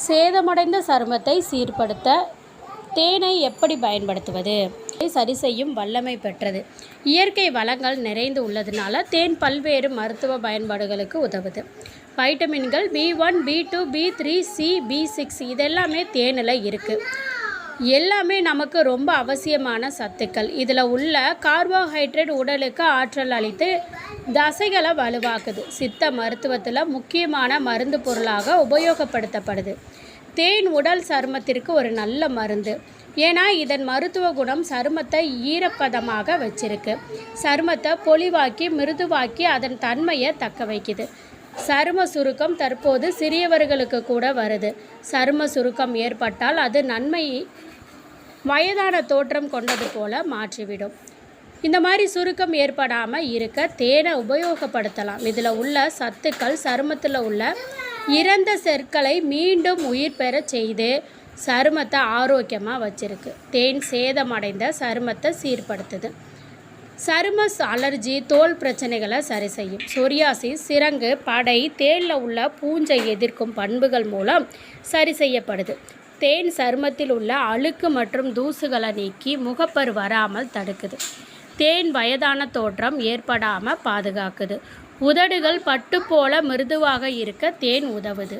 சேதமடைந்த சருமத்தை சீர்படுத்த தேனை எப்படி பயன்படுத்துவது? சரி செய்யும் வல்லமை பெற்றது. இயற்கை வளங்கள் நிறைந்து உள்ளதுனால தேன் பல்வேறு மருத்துவ பயன்பாடுகளுக்கு உதவுது. வைட்டமின்கள் B1, B2, B3, C, B6 இதெல்லாமே தேனில் இருக்குது. எல்லாமே நமக்கு ரொம்ப அவசியமான சத்துக்கள். இதில் உள்ள கார்போஹைட்ரேட் உடலுக்கு ஆற்றல் அளித்து தசைகளை வலுவாக்குது. சித்த மருத்துவத்தில் முக்கியமான மருந்து பொருளாக உபயோகப்படுத்தப்படுது. தேன் உடல் சருமத்திற்கு ஒரு நல்ல மருந்து. ஏன்னா இதன் மருத்துவ குணம் சருமத்தை ஈரப்பதமாக வச்சிருக்கு. சருமத்தை பொலிவாக்கி மிருதுவாக்கி அதன் தன்மையை தக்க வைக்குது. சரும சுருக்கம் தற்போது சிறியவர்களுக்கு கூட வருது. சரும சுருக்கம் ஏற்பட்டால் அது நன்மை வயதான தோற்றம் கொண்டது போல மாற்றிவிடும். இந்த மாதிரி சுருக்கம் ஏற்படாமல் இருக்க தேனை உபயோகப்படுத்தலாம். இதில் உள்ள சத்துக்கள் சருமத்தில் உள்ள இறந்த செற்களை மீண்டும் உயிர் பெற செய்து சருமத்தை ஆரோக்கியமாக வச்சிருக்கு. தேன் சேதமடைந்த சருமத்தை சீர்படுத்துது. சரும அலர்ஜி தோல் பிரச்சனைகளை சரி செய்யும். சொரியாசிஸ் சிரங்கு படை தேனில் உள்ள பூஞ்சை எதிர்க்கும் பண்புகள் மூலம் சரி செய்யப்படுது. தேன் சருமத்தில் உள்ள அழுக்கு மற்றும் தூசுகளை நீக்கி முகப்பரு வராமல் தடுக்குது. தேன் வயதான தோற்றம் ஏற்படாமல் பாதுகாக்குது. உதடுகள் பட்டு போல மிருதுவாக இருக்க தேன் உதவுது.